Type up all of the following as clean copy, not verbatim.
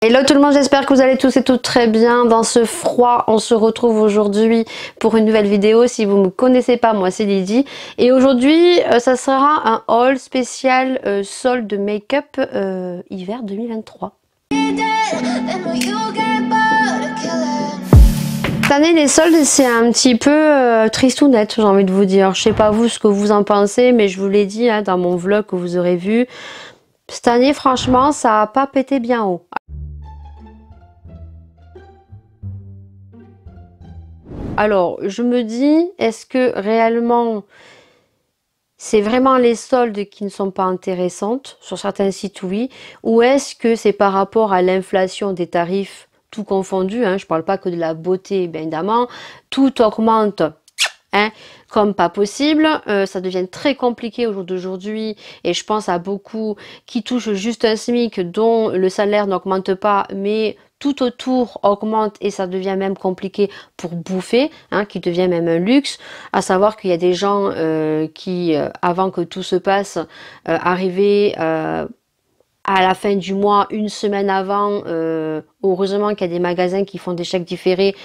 Hello tout le monde, j'espère que vous allez tous et toutes très bien. Dans ce froid, on se retrouve aujourd'hui pour une nouvelle vidéo. Si vous ne me connaissez pas, moi c'est Lydie. Et aujourd'hui, ça sera un haul spécial solde de make-up hiver 2023. Cette année, les soldes, c'est un petit peu tristounette, j'ai envie de vous dire. Je sais pas vous ce que vous en pensez, mais je vous l'ai dit hein, dans mon vlog que vous aurez vu. Cette année, franchement, ça n'a pas pété bien haut. Alors, je me dis, est-ce que réellement, c'est vraiment les soldes qui ne sont pas intéressantes? Sur certains sites, oui. Ou est-ce que c'est par rapport à l'inflation des tarifs, tout confondu, hein, je ne parle pas que de la beauté, bien évidemment, tout augmente. Hein, comme pas possible, ça devient très compliqué au jour d'aujourd'hui et je pense à beaucoup qui touchent juste un SMIC dont le salaire n'augmente pas mais tout autour augmente et ça devient même compliqué pour bouffer, hein, qui devient même un luxe, à savoir qu'il y a des gens qui, avant que tout se passe, arrivaient à la fin du mois, une semaine avant, heureusement qu'il y a des magasins qui font des chèques différés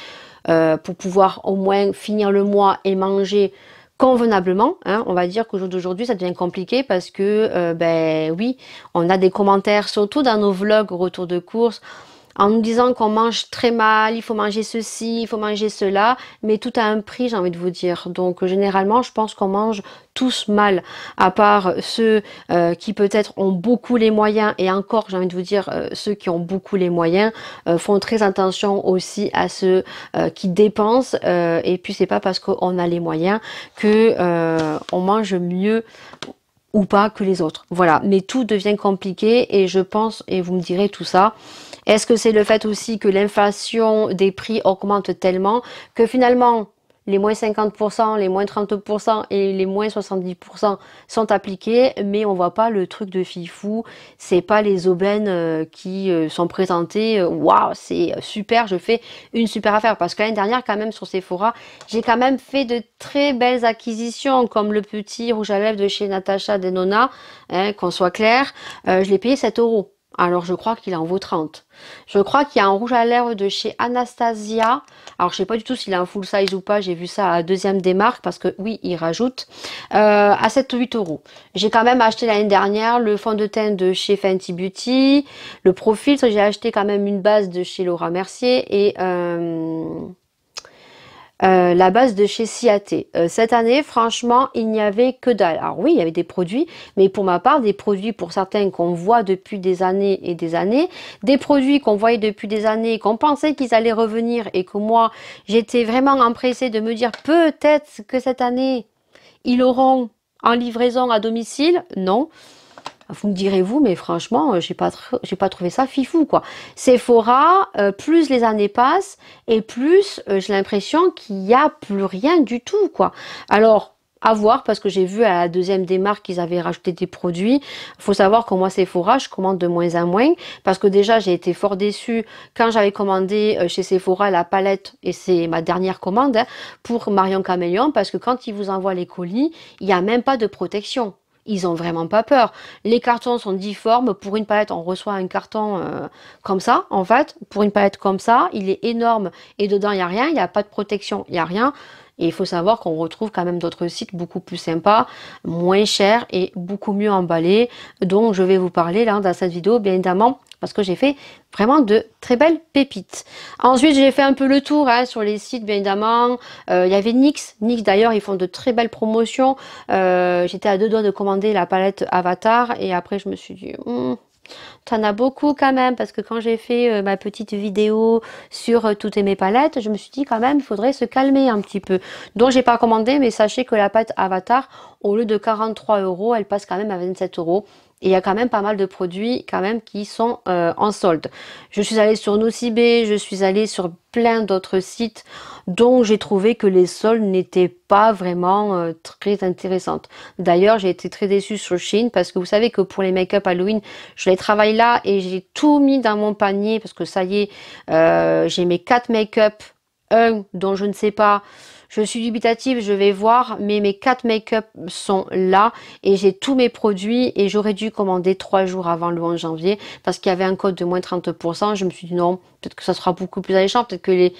pour pouvoir au moins finir le mois et manger convenablement, hein. On va dire qu'au jour d'aujourd'hui ça devient compliqué parce que ben oui, on a des commentaires surtout dans nos vlogs retour de course en nous disant qu'on mange très mal, il faut manger ceci, il faut manger cela, mais tout a un prix, j'ai envie de vous dire. Donc généralement, je pense qu'on mange tous mal, à part ceux qui peut-être ont beaucoup les moyens, et encore, j'ai envie de vous dire, ceux qui ont beaucoup les moyens font très attention aussi à ceux qui dépensent, et puis c'est pas parce qu'on a les moyens que on mange mieux ou pas que les autres. Voilà, mais tout devient compliqué et je pense, et vous me direz tout ça, est-ce que c'est le fait aussi que l'inflation des prix augmente tellement que finalement les moins 50%, les moins 30% et les moins 70% sont appliqués, mais on voit pas le truc de fifou, c'est pas les aubaines qui sont présentées, waouh, c'est super, je fais une super affaire, parce que l'année dernière quand même sur Sephora, j'ai quand même fait de très belles acquisitions, comme le petit rouge à lèvres de chez Natasha Denona, hein, qu'on soit clair, je l'ai payé 7 €. Alors je crois qu'il en vaut 30. Je crois qu'il y a un rouge à lèvres de chez Anastasia. Alors je sais pas du tout s'il est en full size ou pas. J'ai vu ça à la deuxième des marques parce que oui, il rajoute à 7 ou 8 €. J'ai quand même acheté l'année dernière le fond de teint de chez Fenty Beauty. Le Profil, j'ai acheté quand même une base de chez Laura Mercier et la base de chez Ciaté. Cette année, franchement, il n'y avait que dalle. Alors oui, il y avait des produits, mais pour ma part, des produits pour certains qu'on voit depuis des années et des années, des produits qu'on voyait depuis des années, qu'on pensait qu'ils allaient revenir et que moi, j'étais vraiment empressée de me dire peut-être que cette année, ils auront en livraison à domicile. Non. Vous me direz vous, mais franchement, j'ai pas trouvé ça fifou quoi. Sephora, plus les années passent et plus j'ai l'impression qu'il n'y a plus rien du tout quoi. Alors à voir parce que j'ai vu à la deuxième des marques qu'ils avaient rajouté des produits. Il faut savoir que moi Sephora, je commande de moins en moins parce que déjà j'ai été fort déçue quand j'avais commandé chez Sephora la palette et c'est ma dernière commande hein, pour Marion Caméléon parce que quand ils vous envoient les colis, il n'y a même pas de protection. Ils ont vraiment pas peur. Les cartons sont difformes. Pour une palette, on reçoit un carton comme ça, en fait. Pour une palette comme ça, il est énorme. Et dedans, il n'y a rien. Il n'y a pas de protection. Il n'y a rien. Et il faut savoir qu'on retrouve quand même d'autres sites beaucoup plus sympas, moins chers et beaucoup mieux emballés. Donc, je vais vous parler là dans cette vidéo, bien évidemment, parce que j'ai fait vraiment de très belles pépites. Ensuite, j'ai fait un peu le tour hein, sur les sites, bien évidemment. Il y avait NYX. NYX, d'ailleurs, ils font de très belles promotions. J'étais à deux doigts de commander la palette Avatar. Et après, je me suis dit... T'en as beaucoup quand même parce que quand j'ai fait ma petite vidéo sur toutes mes palettes, je me suis dit quand même il faudrait se calmer un petit peu. Donc j'ai pas commandé mais sachez que la palette Avatar au lieu de 43 €, elle passe quand même à 27 €. Et il y a quand même pas mal de produits quand même qui sont en solde. Je suis allée sur Nocibé, je suis allée sur plein d'autres sites dont j'ai trouvé que les soldes n'étaient pas vraiment très intéressantes. D'ailleurs, j'ai été très déçue sur Shein parce que vous savez que pour les make-up Halloween, je les travaille là et j'ai tout mis dans mon panier parce que ça y est, j'ai mes 4 make-up, un dont je ne sais pas. je suis dubitative, je vais voir, mais mes 4 make-up sont là et j'ai tous mes produits et j'aurais dû commander 3 jours avant le 11 janvier parce qu'il y avait un code de moins 30%. Je me suis dit non, peut-être que ça sera beaucoup plus alléchant, peut-être que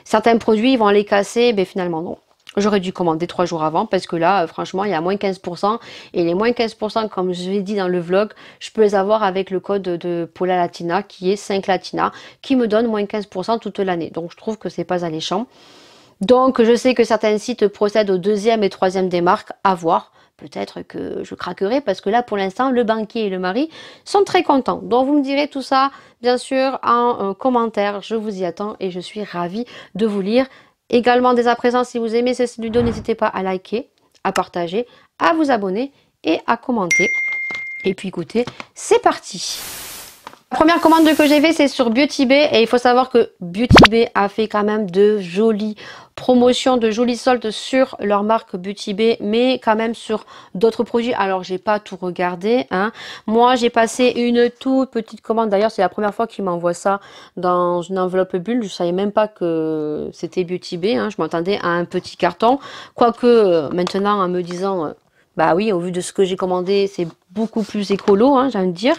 certains produits ils vont les casser, mais finalement non. J'aurais dû commander 3 jours avant parce que là, franchement, il y a moins 15%. Et les moins 15%, comme je l'ai dit dans le vlog, je peux les avoir avec le code de Paula Latina qui est 5 Latina, qui me donne moins 15% toute l'année. Donc je trouve que c'est pas alléchant. Donc je sais que certains sites procèdent au deuxième et troisième des marques, à voir. Peut-être que je craquerai parce que là, pour l'instant, le banquier et le mari sont très contents. Donc vous me direz tout ça, bien sûr, en commentaire. Je vous y attends et je suis ravie de vous lire. Également, dès à présent, si vous aimez cette vidéo, n'hésitez pas à liker, à partager, à vous abonner et à commenter. Et puis écoutez, c'est parti! La première commande que j'ai fait, c'est sur Beauty Bay. Et il faut savoir que Beauty Bay a fait quand même de jolies promotions, de jolis soldes sur leur marque Beauty Bay, mais quand même sur d'autres produits. Alors, j'ai pas tout regardé, hein. Moi, j'ai passé une toute petite commande. D'ailleurs, c'est la première fois qu'ils m'envoient ça dans une enveloppe bulle. Je savais même pas que c'était Beauty Bay, hein. Je m'attendais à un petit carton. Quoique, maintenant, en me disant, bah oui, au vu de ce que j'ai commandé, c'est beaucoup plus écolo, hein, j'ai envie de dire.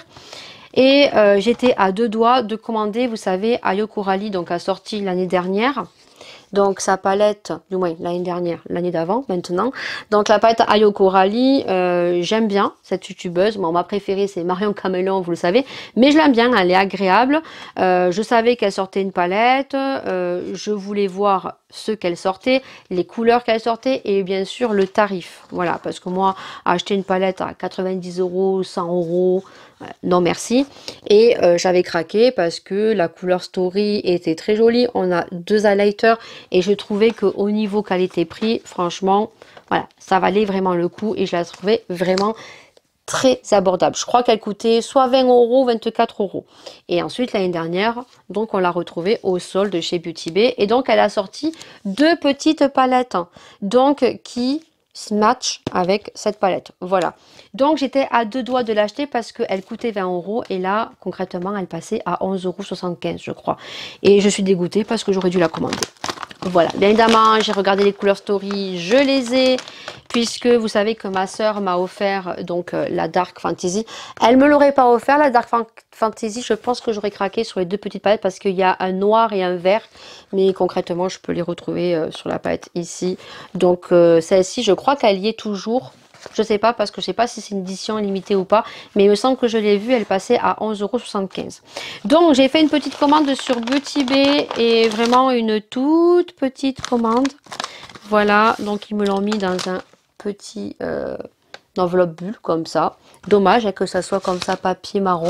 Et j'étais à 2 doigts de commander, vous savez, Ayo Coralie, donc a sorti l'année dernière. Donc sa palette, du moins l'année dernière, l'année d'avant maintenant. Donc la palette Ayo Coralie, j'aime bien cette youtubeuse. Bon, ma préférée c'est Marion Camelon, vous le savez. Mais je l'aime bien, elle est agréable. Je savais qu'elle sortait une palette. Je voulais voir ce qu'elle sortait, les couleurs qu'elle sortait et bien sûr le tarif. Voilà, parce que moi, acheter une palette à 90 €, 100 €, non merci. Et j'avais craqué parce que la couleur Story était très jolie. On a 2 highlighters et je trouvais qu'au niveau qualité-prix, franchement, voilà, ça valait vraiment le coup et je la trouvais vraiment très abordable. Je crois qu'elle coûtait soit 20 €, 24 €. Et ensuite, l'année dernière, donc on l'a retrouvée au solde chez Beauty Bay. Et donc, elle a sorti 2 petites palettes, hein, donc qui se match avec cette palette. Voilà. Donc, j'étais à 2 doigts de l'acheter parce qu'elle coûtait 20 € et là, concrètement, elle passait à 11,75 €, je crois. Et je suis dégoûtée parce que j'aurais dû la commander. Voilà, bien évidemment, j'ai regardé les couleurs Story, je les ai, puisque vous savez que ma soeur m'a offert donc la Dark Fantasy. Elle me l'aurait pas offert, la Dark Fantasy, je pense que j'aurais craqué sur les 2 petites palettes parce qu'il y a un noir et un vert, mais concrètement, je peux les retrouver sur la palette ici. Donc celle-ci, je crois qu'elle y est toujours. Je sais pas parce que je sais pas si c'est une édition limitée ou pas, mais il me semble que je l'ai vue, elle passait à 11,75 €. Donc j'ai fait une petite commande sur Beauty Bay et vraiment une toute petite commande. Voilà, donc ils me l'ont mis dans un petit enveloppe bulle comme ça. Dommage que ça soit comme ça papier marron.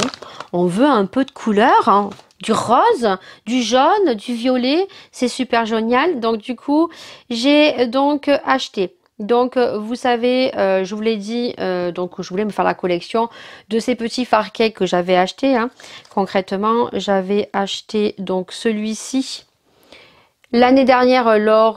On veut un peu de couleur, hein. Du rose, du jaune, du violet, c'est super génial. Donc du coup, j'ai donc acheté. Donc vous savez, je vous l'ai dit, donc je voulais me faire la collection de ces petits fard cakes que j'avais acheté, hein. Concrètement, j'avais acheté donc celui-ci l'année dernière lors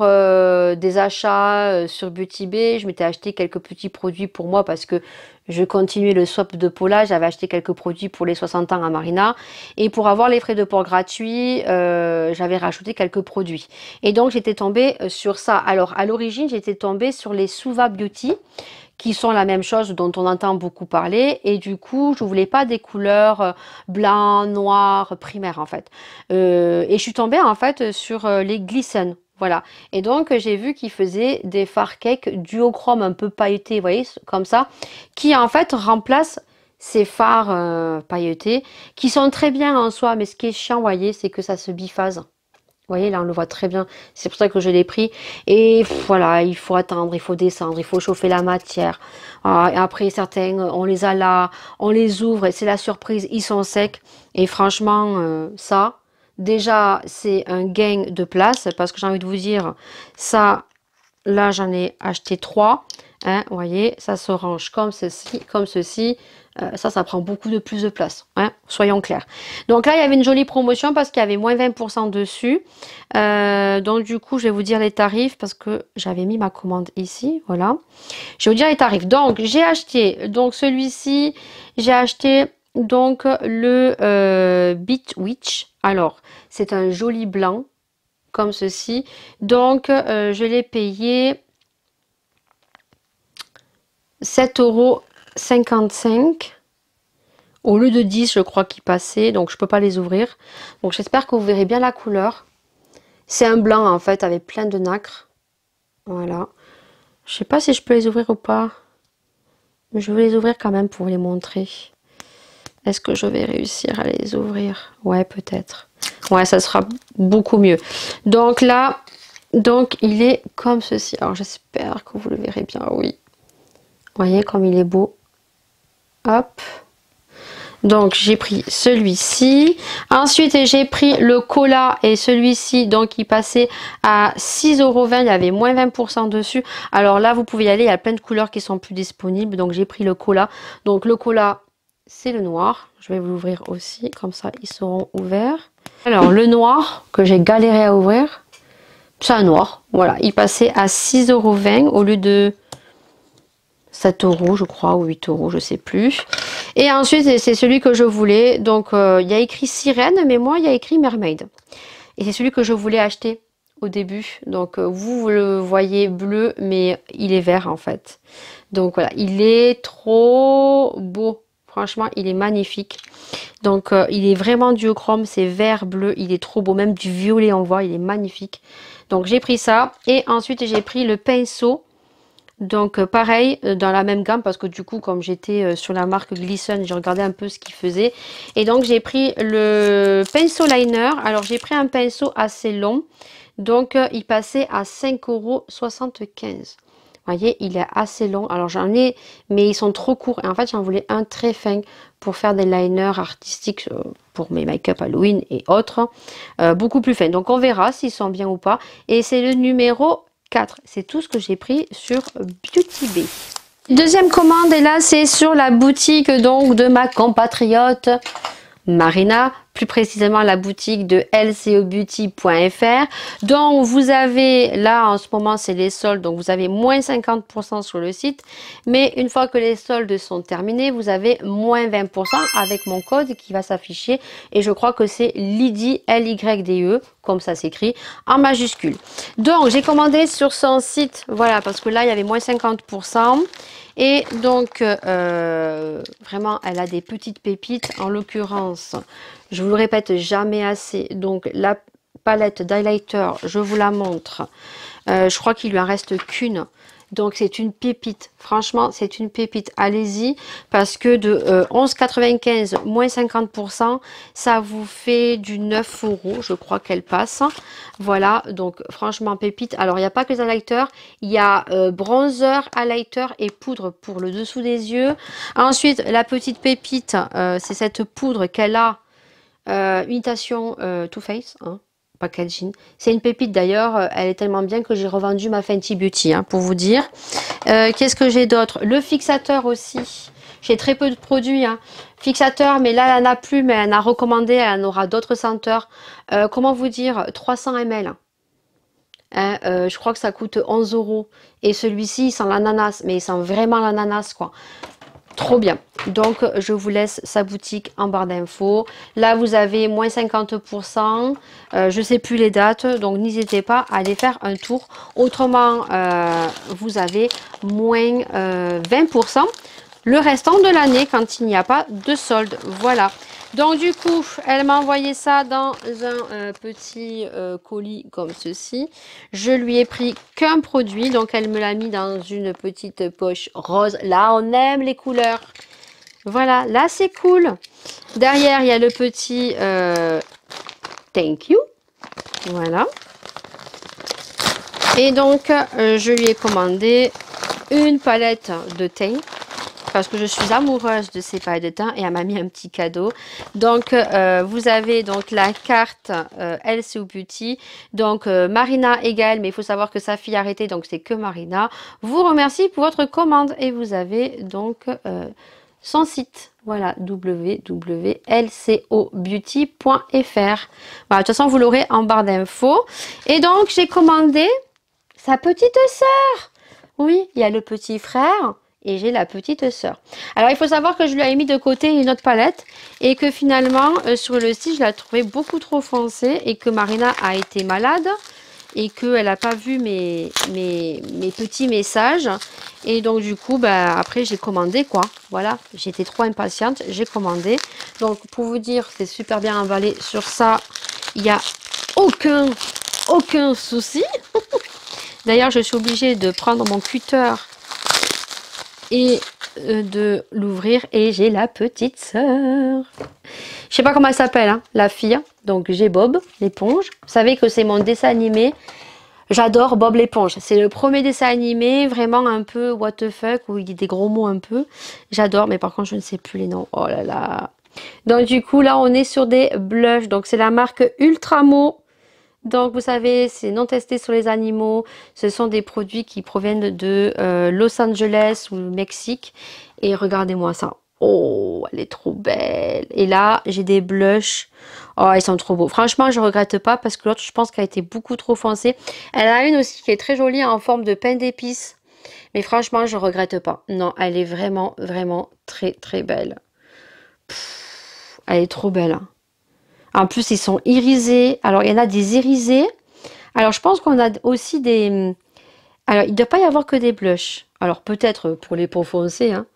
des achats sur Beauty Bay. Je m'étais acheté quelques petits produits pour moi parce que je continuais le swap de Paula. J'avais acheté quelques produits pour les 60 ans à Marina. Et pour avoir les frais de port gratuits, j'avais rajouté quelques produits. Et donc j'étais tombée sur ça. Alors à l'origine, j'étais tombée sur les Suva Beauty, qui sont la même chose dont on entend beaucoup parler. Et du coup, je voulais pas des couleurs blanc, noir, primaire en fait. Et je suis tombée en fait sur les Glisten. Voilà. Et donc, j'ai vu qu'ils faisaient des fard cakes duochrome un peu pailletés, vous voyez, comme ça, qui en fait remplacent ces fards pailletés, qui sont très bien en soi, mais ce qui est chiant, vous voyez, c'est que ça se biphase. Vous voyez, là, on le voit très bien. C'est pour ça que je l'ai pris. Et voilà, il faut attendre, il faut descendre, il faut chauffer la matière. Et après, certains, on les a là, on les ouvre et c'est la surprise, ils sont secs. Et franchement, ça, déjà, c'est un gain de place parce que j'ai envie de vous dire, ça, là, j'en ai acheté 3. Hein, vous voyez, ça se range comme ceci, comme ceci. Ça prend beaucoup de plus de place, hein, soyons clairs. Donc là, il y avait une jolie promotion parce qu'il y avait moins 20% dessus. Donc du coup, je vais vous dire les tarifs parce que j'avais mis ma commande ici, voilà. Je vais vous dire les tarifs. Donc, j'ai acheté, donc celui-ci, j'ai acheté donc le Beat Witch. Alors, c'est un joli blanc. comme ceci. Donc, je l'ai payé 7,55 € au lieu de 10, je crois, qui passait. Donc, je peux pas les ouvrir. Donc, j'espère que vous verrez bien la couleur. C'est un blanc, en fait, avec plein de nacre. Voilà. Je sais pas si je peux les ouvrir ou pas. Mais je vais les ouvrir quand même pour vous les montrer. Est-ce que je vais réussir à les ouvrir? Ouais, peut-être. Ouais, ça sera beaucoup mieux. Donc là, donc il est comme ceci. Alors, j'espère que vous le verrez bien. Oui. Vous voyez comme il est beau. Hop. Donc, j'ai pris celui-ci. Ensuite, j'ai pris le cola et celui-ci, donc, il passait à 6,20 €. Il y avait moins 20% dessus. Alors là, vous pouvez y aller. Il y a plein de couleurs qui sont plus disponibles. Donc, j'ai pris le cola. Donc, le cola, c'est le noir. Je vais vous l'ouvrir aussi. Comme ça, ils seront ouverts. Alors, le noir, que j'ai galéré à ouvrir, c'est un noir. Voilà, il passait à 6,20 € au lieu de 7 € je crois, ou 8 €, je sais plus. Et ensuite, c'est celui que je voulais. Donc, il y a écrit sirène, mais moi, il y a écrit mermaid. Et c'est celui que je voulais acheter au début. Donc, vous le voyez bleu, mais il est vert, en fait. Donc, voilà, il est trop beau. Franchement, il est magnifique. Donc, il est vraiment duochrome. C'est vert, bleu. Il est trop beau. Même du violet, on voit. Il est magnifique. Donc, j'ai pris ça. Et ensuite, j'ai pris le pinceau. Donc pareil, dans la même gamme, parce que du coup, comme j'étais sur la marque Glisten, j'ai regardé un peu ce qu'il faisait. Et donc, j'ai pris le pinceau liner. Alors, j'ai pris un pinceau assez long. Donc, il passait à 5,75 €. Vous voyez, il est assez long. Alors, j'en ai, mais ils sont trop courts. Et en fait, j'en voulais un très fin pour faire des liners artistiques pour mes make-up Halloween et autres. Beaucoup plus fins. Donc, on verra s'ils sont bien ou pas. Et c'est le numéro 4. C'est tout ce que j'ai pris sur Beauty Bay. Deuxième commande, et là, c'est sur la boutique donc de ma compatriote Marina, plus précisément la boutique de lcobeauty.fr. Donc vous avez là en ce moment c'est les soldes, donc vous avez moins 50% sur le site, mais une fois que les soldes sont terminés, vous avez moins 20% avec mon code qui va s'afficher, et je crois que c'est Lydie, Lyde, comme ça s'écrit, en majuscule. Donc j'ai commandé sur son site, voilà, parce que là il y avait moins 50%. Et donc, vraiment, elle a des petites pépites. En l'occurrence, je vous le répète jamais assez. Donc, la palette d'highlighter, je vous la montre. Je crois qu'il lui en reste qu'une. Donc, c'est une pépite. Franchement, c'est une pépite. Allez-y, parce que de 11,95 moins 50%, ça vous fait du 9 €, je crois qu'elle passe. Voilà, donc franchement, pépite. Alors, il n'y a pas que les highlighters. Il y a bronzer, highlighter et poudre pour le dessous des yeux. Ensuite, la petite pépite, c'est cette poudre qu'elle a, imitation Too Faced, hein. Packaging. C'est une pépite d'ailleurs, elle est tellement bien que j'ai revendu ma Fenty Beauty, hein, pour vous dire. Qu'est-ce que j'ai d'autre? Le fixateur aussi. J'ai très peu de produits, hein. Fixateur, mais là, elle n'en a plus, mais elle en a recommandé, elle en aura d'autres senteurs. Comment vous dire? 300 ml. Hein, je crois que ça coûte 11 €. Et celui-ci, il sent l'ananas, mais il sent vraiment l'ananas, quoi. Trop bien. Donc, je vous laisse sa boutique en barre d'infos. Là, vous avez moins 50%. Je ne sais plus les dates. Donc, n'hésitez pas à aller faire un tour. Autrement, vous avez moins 20% le restant de l'année quand il n'y a pas de solde. Voilà. Donc, du coup, elle m'a envoyé ça dans un petit colis comme ceci. Je lui ai pris qu'un produit. Donc, elle me l'a mis dans une petite poche rose. Là, on aime les couleurs. Voilà, là, c'est cool. Derrière, il y a le petit thank you. Voilà. Et donc, je lui ai commandé une palette de teint, parce que je suis amoureuse de ces palettes de teint, et elle m'a mis un petit cadeau. Donc, vous avez donc la carte LCO Beauty. Donc, Marina égale, mais il faut savoir que sa fille a arrêté, donc c'est que Marina. Vous remercie pour votre commande, et vous avez donc son site. Voilà, www.lcobeauty.fr. Voilà, de toute façon, vous l'aurez en barre d'infos. Et donc, j'ai commandé sa petite sœur. Oui, il y a le petit frère et j'ai la petite sœur. Alors il faut savoir que je lui ai mis de côté une autre palette et que finalement sur le site je la trouvais beaucoup trop foncée et que Marina a été malade et qu'elle n'a pas vu mes petits messages. Et donc du coup, bah, après j'ai commandé quoi. Voilà, j'étais trop impatiente, j'ai commandé. Donc pour vous dire, c'est super bien emballé. Sur ça, il n'y a aucun souci. D'ailleurs, je suis obligée de prendre mon cutter et de l'ouvrir. Et j'ai la petite sœur. Je sais pas comment elle s'appelle, hein, la fille. Donc j'ai Bob l'éponge. Vous savez que c'est mon dessin animé. J'adore Bob l'éponge. C'est le premier dessin animé, vraiment un peu what the fuck, où il y a des gros mots un peu. J'adore, mais par contre je ne sais plus les noms. Oh là là. Donc du coup là on est sur des blushs. Donc c'est la marque Ultramo. Donc vous savez, c'est non testé sur les animaux. Ce sont des produits qui proviennent de Los Angeles ou le Mexique. Et regardez-moi ça. Oh, elle est trop belle. Et là, j'ai des blushs. Oh, ils sont trop beaux. Franchement, je regrette pas parce que l'autre, je pense qu'elle a été beaucoup trop foncée. Elle a une aussi qui est très jolie en forme de pain d'épices. Mais franchement, je regrette pas. Non, elle est vraiment, vraiment très, très belle. Pff, elle est trop belle. En plus, ils sont irisés. Alors, il y en a des irisés. Alors, je pense qu'on a aussi des... Alors, il ne doit pas y avoir que des blushs. Alors, peut-être pour les peaux foncées, hein.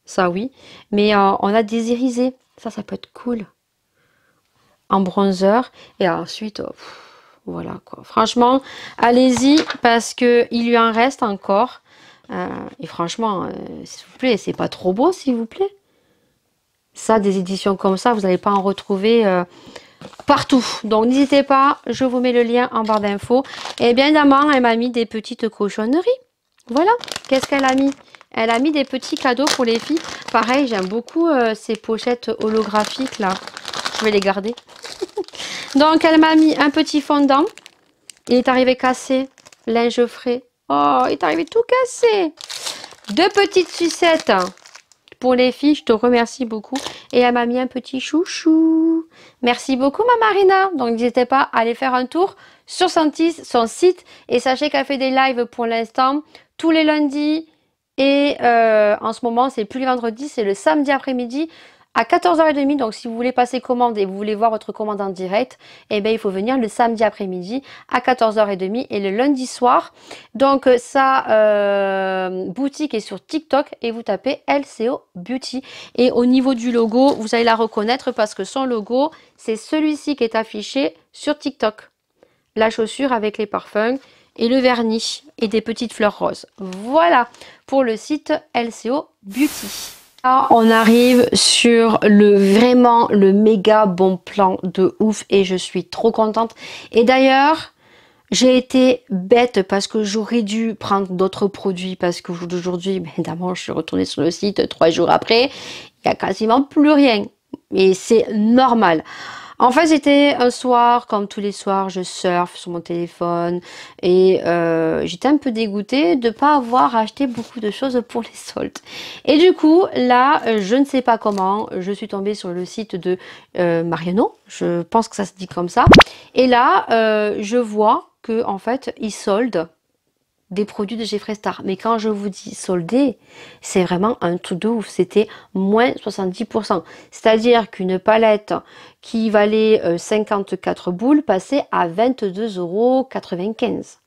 Ça, oui. Mais on a des irisés. Ça peut être cool. En bronzer. Et ensuite, voilà, quoi. Franchement, allez-y parce qu'il lui en reste encore. Et franchement, s'il vous plaît, c'est pas trop beau, s'il vous plaît. Ça, des éditions comme ça, vous n'allez pas en retrouver... partout. Donc n'hésitez pas, je vous mets le lien en barre d'infos. Et bien évidemment, elle m'a mis des petites cochonneries. Voilà, qu'est-ce qu'elle a mis? Elle a mis des petits cadeaux pour les filles. Pareil, j'aime beaucoup ces pochettes holographiques là. Je vais les garder. Donc elle m'a mis un petit fondant. Il est arrivé cassé. Linge frais. Oh, il est arrivé tout cassé. Deux petites sucettes. Pour les filles, je te remercie beaucoup. Et elle m'a mis un petit chouchou. Merci beaucoup, ma Marina. Donc, n'hésitez pas à aller faire un tour sur son site. Et sachez qu'elle fait des lives pour l'instant, tous les lundis. Et en ce moment, c'est plus le vendredi, c'est le samedi après-midi à 14h30. Donc, si vous voulez passer commande et vous voulez voir votre commande en direct, eh bien, il faut venir le samedi après-midi à 14h30 et le lundi soir. Donc, sa boutique est sur TikTok et vous tapez LCO Beauty. Et au niveau du logo, vous allez la reconnaître parce que son logo, c'est celui-ci qui est affiché sur TikTok. La chaussure avec les parfums et le vernis et des petites fleurs roses. Voilà pour le site LCO Beauty. Là, on arrive sur vraiment le méga bon plan de ouf et je suis trop contente. Et d'ailleurs, j'ai été bête parce que j'aurais dû prendre d'autres produits parce qu'aujourd'hui, évidemment, je suis retournée sur le site 3 jours après. Il n'y a quasiment plus rien. Et c'est normal. En fait, c'était un soir, comme tous les soirs, je surfe sur mon téléphone et j'étais un peu dégoûtée de ne pas avoir acheté beaucoup de choses pour les soldes. Et du coup, là, je ne sais pas comment, je suis tombée sur le site de Mariano, je pense que ça se dit comme ça. Et là, je vois que en fait, ils soldent des produits de Jeffree Star. Mais quand je vous dis soldé, c'est vraiment un truc de ouf. C'était moins 70%. C'est-à-dire qu'une palette qui valait 54 boules passait à 22,95 €.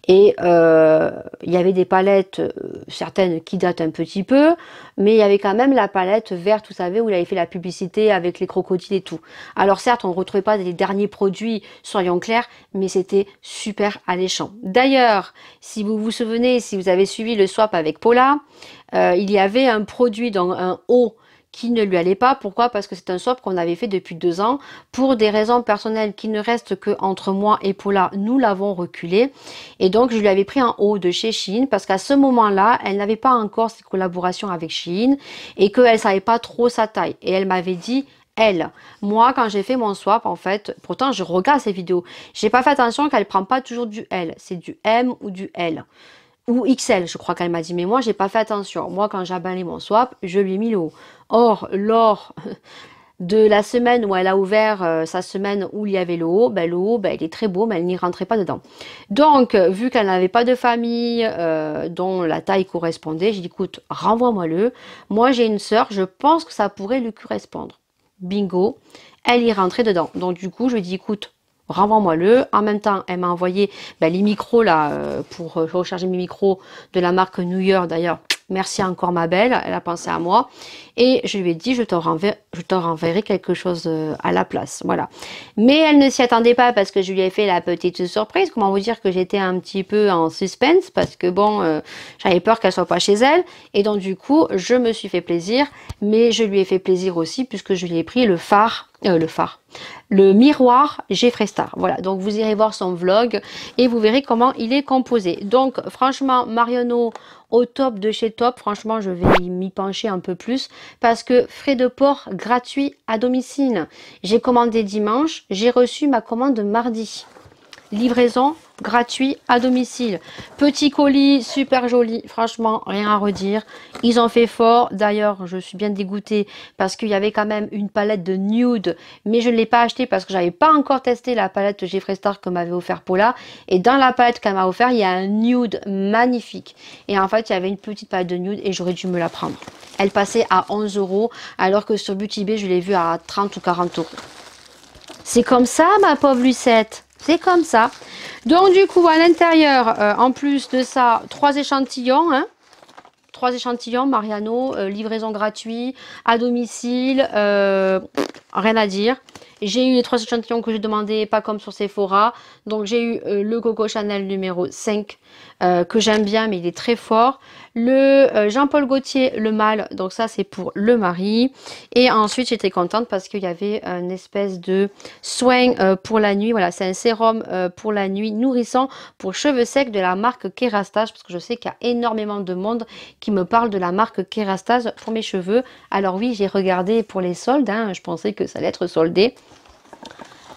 Et il y avait des palettes, certaines qui datent un petit peu, mais il y avait quand même la palette verte, vous savez, où il avait fait la publicité avec les crocodiles et tout. Alors certes, on ne retrouvait pas les derniers produits, soyons clairs, mais c'était super alléchant. D'ailleurs, si vous vous souvenez, si vous avez suivi le swap avec Paula, il y avait un produit dans un haut qui ne lui allait pas. Pourquoi? Parce que c'est un swap qu'on avait fait depuis 2 ans. Pour des raisons personnelles qui ne restent que entre moi et Paula, nous l'avons reculé. Et donc, je lui avais pris un haut de chez Shein parce qu'à ce moment-là, elle n'avait pas encore cette collaboration avec Shein et qu'elle ne savait pas trop sa taille. Et elle m'avait dit... Moi, quand j'ai fait mon swap, en fait, pourtant je regarde ces vidéos, j'ai pas fait attention qu'elle prend pas toujours du L, c'est du M ou du L. Ou XL, je crois qu'elle m'a dit, mais moi, j'ai pas fait attention. Moi, quand j'ai emballé mon swap, je lui ai mis le haut. Or, lors de la semaine où elle a ouvert sa semaine où il y avait le haut, ben, il est très beau, mais elle n'y rentrait pas dedans. Donc, vu qu'elle n'avait pas de famille dont la taille correspondait, j'ai dit, écoute, renvoie-moi-le. Moi, j'ai une sœur, je pense que ça pourrait lui correspondre. Bingo, elle y rentrait dedans. Donc, du coup, je lui ai dit, écoute, renvoie-moi-le. En même temps, elle m'a envoyé ben, les micros là pour recharger mes micros de la marque New York d'ailleurs. Merci encore ma belle, elle a pensé à moi. Et je lui ai dit, je te renverrai quelque chose à la place. Voilà. Mais elle ne s'y attendait pas parce que je lui ai fait la petite surprise. Comment vous dire que j'étais un petit peu en suspense parce que bon, j'avais peur qu'elle soit pas chez elle. Et donc du coup, je me suis fait plaisir. Mais je lui ai fait plaisir aussi puisque je lui ai pris le miroir Jeffree Star. Voilà, donc vous irez voir son vlog et vous verrez comment il est composé. Donc franchement, Marionneau au top de chez Top, franchement je vais m'y pencher un peu plus parce que frais de port gratuits à domicile. J'ai commandé dimanche, j'ai reçu ma commande mardi. Livraison gratuit à domicile. Petit colis, super joli. Franchement, rien à redire. Ils ont fait fort. D'ailleurs, je suis bien dégoûtée parce qu'il y avait quand même une palette de nude. Mais je ne l'ai pas achetée parce que j'avais pas encore testé la palette Jeffree Star que m'avait offert Paula. Et dans la palette qu'elle m'a offert, il y a un nude magnifique. Et en fait, il y avait une petite palette de nude et j'aurais dû me la prendre. Elle passait à 11 € alors que sur Beauty Bay, je l'ai vue à 30 ou 40 €. C'est comme ça, ma pauvre Lucette. C'est comme ça. Donc, du coup, à l'intérieur, en plus de ça, 3 échantillons. Hein, 3 échantillons, Mariano, livraison gratuite, à domicile, rien à dire. J'ai eu les 3 échantillons que j'ai demandé, pas comme sur Sephora. Donc, j'ai eu le Coco Chanel numéro 5, que j'aime bien, mais il est très fort. Le Jean-Paul Gaultier, le mâle, donc ça, c'est pour le mari. Et ensuite, j'étais contente parce qu'il y avait une espèce de soin pour la nuit. Voilà, c'est un sérum pour la nuit nourrissant pour cheveux secs de la marque Kerastase, parce que je sais qu'il y a énormément de monde qui me parle de la marque Kerastase pour mes cheveux. Alors oui, j'ai regardé pour les soldes, hein, je pensais que ça allait être soldé.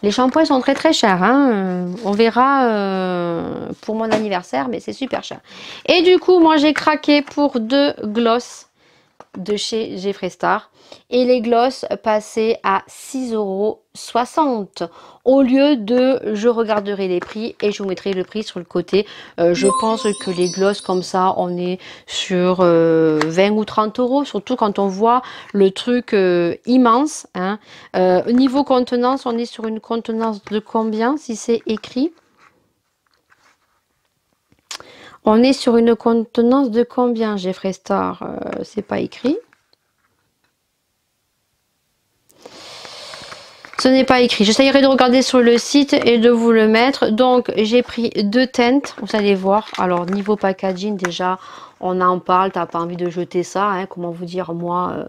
Les shampoings sont très très chers, hein. On verra pour mon anniversaire, mais c'est super cher. Et du coup, moi j'ai craqué pour 2 gloss de chez Jeffree Star. Et les gloss passaient à 6,60 € au lieu de je regarderai les prix et je vous mettrai le prix sur le côté. Je pense que les gloss comme ça, on est sur 20 ou 30 €, surtout quand on voit le truc immense. Hein. Niveau contenance, on est sur une contenance de combien si c'est écrit? On est sur une contenance de combien, Jeffree Star? C'est pas écrit. Ce n'est pas écrit. J'essayerai de regarder sur le site et de vous le mettre. Donc, j'ai pris 2 teintes. Vous allez voir. Alors, niveau packaging, déjà, on en parle. T'as pas envie de jeter ça. Hein. Comment vous dire, moi,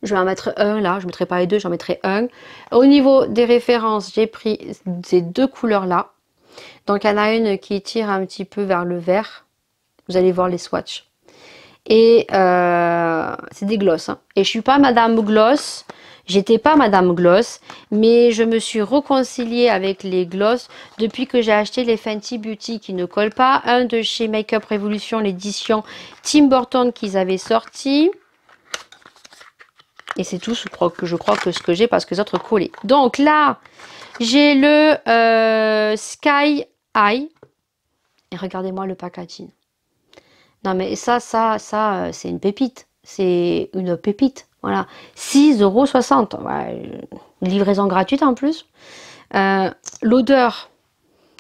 je vais en mettre un là. Je ne mettrai pas les deux, j'en mettrai un. Au niveau des références, j'ai pris ces 2 couleurs-là. Donc, il y en a une qui tire un petit peu vers le vert. Vous allez voir les swatchs. Et c'est des gloss. Hein. Et je suis pas Madame Gloss. J'étais pas Madame Gloss. Mais je me suis réconciliée avec les gloss depuis que j'ai acheté les Fenty Beauty qui ne collent pas. Un de chez Makeup Revolution, l'édition Tim Burton qu'ils avaient sorti. Et c'est tout, je crois que ce que j'ai parce que les autres collaient. Donc là, j'ai le Sky Eye. Et regardez-moi le packaging. Non mais ça c'est une pépite. C'est une pépite. Voilà. 6,60 €. Ouais, livraison gratuite en plus. L'odeur.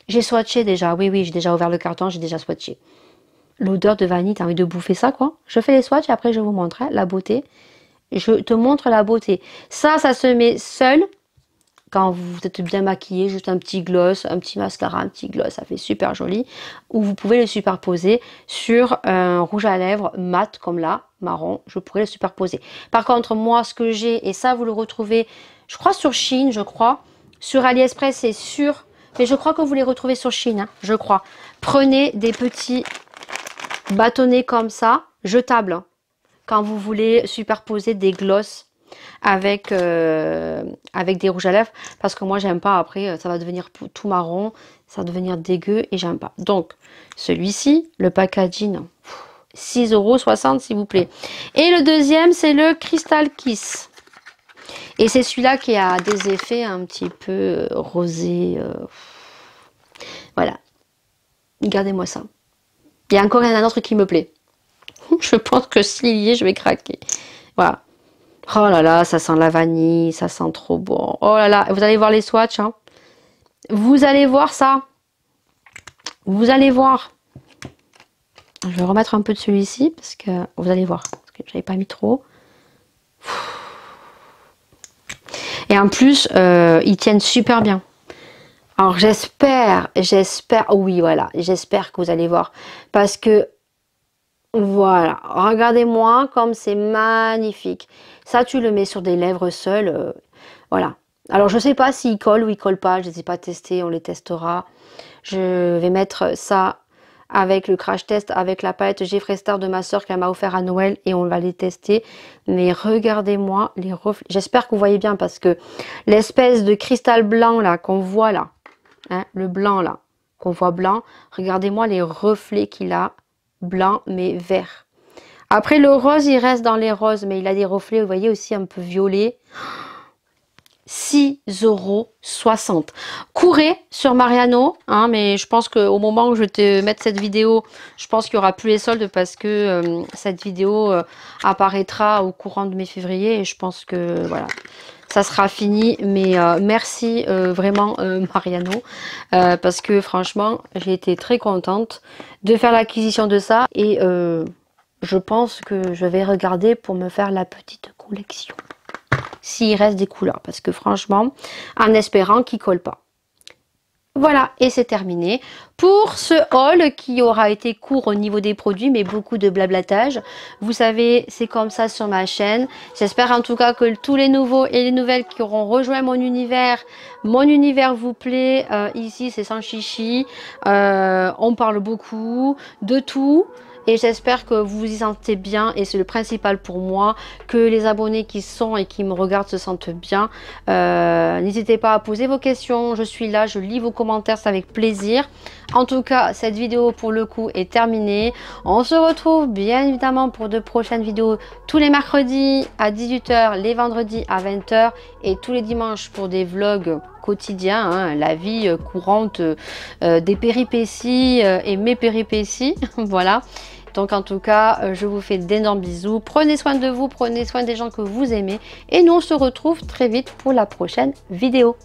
J'ai swatché déjà. Oui, j'ai déjà ouvert le carton, j'ai déjà swatché. L'odeur de vanille, t'as envie de bouffer ça quoi. Je fais les swatchs et après je vous montre hein, la beauté. Je te montre la beauté. Ça se met seul. Quand vous êtes bien maquillé, juste un petit gloss, un petit mascara, un petit gloss, ça fait super joli. Ou vous pouvez le superposer sur un rouge à lèvres mat comme là, marron, je pourrais le superposer. Par contre, moi, ce que j'ai, et ça vous le retrouvez, je crois sur Shein, je crois. Sur AliExpress, c'est sûr, mais je crois que vous les retrouvez sur Shein, hein, je crois. Prenez des petits bâtonnets comme ça, jetables, hein, quand vous voulez superposer des gloss avec des rouges à lèvres parce que moi j'aime pas, après ça va devenir tout marron, ça va devenir dégueu et j'aime pas. Donc celui-ci, le packaging 6,60 € s'il vous plaît. Et le deuxième c'est le Crystal Kiss. Et c'est celui-là qui a des effets un petit peu rosés. Voilà. Regardez-moi ça. Il y a encore un autre qui me plaît. Je pense que s'il y est, je vais craquer. Voilà. Oh là là, ça sent la vanille, ça sent trop bon. Oh là là, vous allez voir les swatchs. Hein. Vous allez voir ça. Vous allez voir. Je vais remettre un peu de celui-ci parce que vous allez voir. Parce que j'avais pas mis trop. Et en plus, ils tiennent super bien. Alors j'espère, oh oui voilà, j'espère que vous allez voir. Parce que, voilà, regardez-moi comme c'est magnifique. Ça, tu le mets sur des lèvres seules, voilà. Alors je sais pas s'il colle ou il colle pas, je ne les ai pas testés, on les testera. Je vais mettre ça avec le crash test, avec la palette Jeffree Star de ma soeur qu'elle m'a offert à Noël et on va les tester. Mais regardez-moi les reflets. J'espère que vous voyez bien parce que l'espèce de cristal blanc là qu'on voit là, hein, le blanc là, qu'on voit blanc, regardez-moi les reflets qu'il a, blanc mais vert. Après le rose, il reste dans les roses, mais il a des reflets, vous voyez, aussi un peu violet. 6,60 €. Courez sur Mariano, hein, mais je pense qu'au moment où je vais te mettre cette vidéo, je pense qu'il n'y aura plus les soldes parce que cette vidéo apparaîtra au courant de mai-février et je pense que voilà, ça sera fini. Mais merci vraiment Mariano parce que franchement, j'ai été très contente de faire l'acquisition de ça et je pense que je vais regarder pour me faire la petite collection. S'il reste des couleurs, parce que franchement, en espérant qu'il ne colle pas. Voilà, et c'est terminé pour ce haul qui aura été court au niveau des produits, mais beaucoup de blablatage. Vous savez, c'est comme ça sur ma chaîne. J'espère en tout cas que tous les nouveaux et les nouvelles qui auront rejoint mon univers vous plaît. Ici, c'est sans chichi. On parle beaucoup de tout. Et j'espère que vous vous y sentez bien et c'est le principal pour moi, que les abonnés qui sont et qui me regardent se sentent bien. N'hésitez pas à poser vos questions, je suis là, je lis vos commentaires, c'est avec plaisir. En tout cas, cette vidéo pour le coup est terminée. On se retrouve bien évidemment pour de prochaines vidéos tous les mercredis à 18 h, les vendredis à 20 h et tous les dimanches pour des vlogs quotidien, hein, la vie courante des péripéties et mes péripéties. Voilà. Donc en tout cas, je vous fais d'énormes bisous. Prenez soin de vous, prenez soin des gens que vous aimez. Et nous, on se retrouve très vite pour la prochaine vidéo.